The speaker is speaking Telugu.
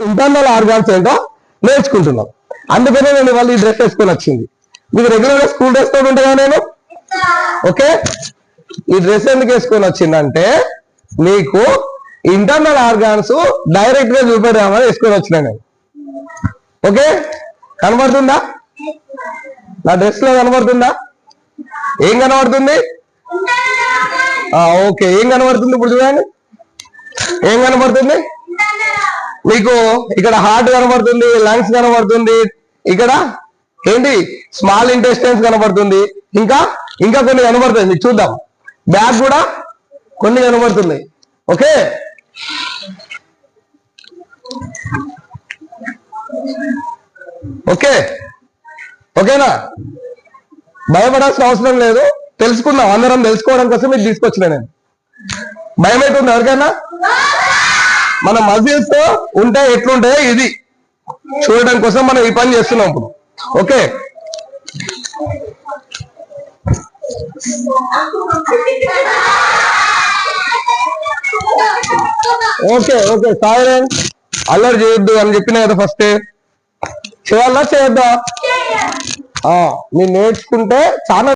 ఇంటర్నల్ ఆర్గాన్స్ ఏంటో నేర్చుకుంటున్నాం. అందుకనే నేను ఇవాళ ఈ డ్రెస్ వేసుకొని వచ్చింది. మీకు రెగ్యులర్ స్కూల్ డ్రెస్ తోటి ఉంటాయా నేను? ఓకే, ఈ డ్రెస్ ఎందుకు వేసుకొని వచ్చిందంటే మీకు ఇంటర్నల్ ఆర్గాన్స్ డైరెక్ట్ గా చూపెడదామని వేసుకొని వచ్చినా నేను. ఓకే, కనబడుతుందా? నా డ్రెస్ లో కనబడుతుందా? ఏం కనబడుతుంది? ఓకే, ఏం కనబడుతుంది ఇప్పుడు చూడండి. ఏం కనబడుతుంది మీకు? ఇక్కడ హార్ట్ కనబడుతుంది, లంగ్స్ కనబడుతుంది, ఇక్కడ ఏంటి స్మాల్ ఇంటెస్టైన్స్ కనబడుతుంది, ఇంకా ఇంకా కొన్ని కనబడుతుంది. మీకు చూద్దాం, బ్యాక్ కూడా కొన్ని కనబడుతుంది. ఓకే, ఓకే ఓకేనా? భయపడాల్సిన అవసరం లేదు, తెలుసుకుందాం. అందరం తెలుసుకోవడం కోసం మీకు తీసుకొచ్చిన నేను. భయం అవుతుంది ఎవరికైనా? మన మజిల్స్ ఉంటే ఎట్లుంటాయో ఇది చూడడం కోసం మనం ఈ పని చేస్తున్నాం ఇప్పుడు. Okay, okay okay silent. అల్లరి చేయొద్దు అని చెప్పిన కదా ఫస్ట్. చేయాలా చేయొద్దా? మీరు నేర్చుకుంటే చాలా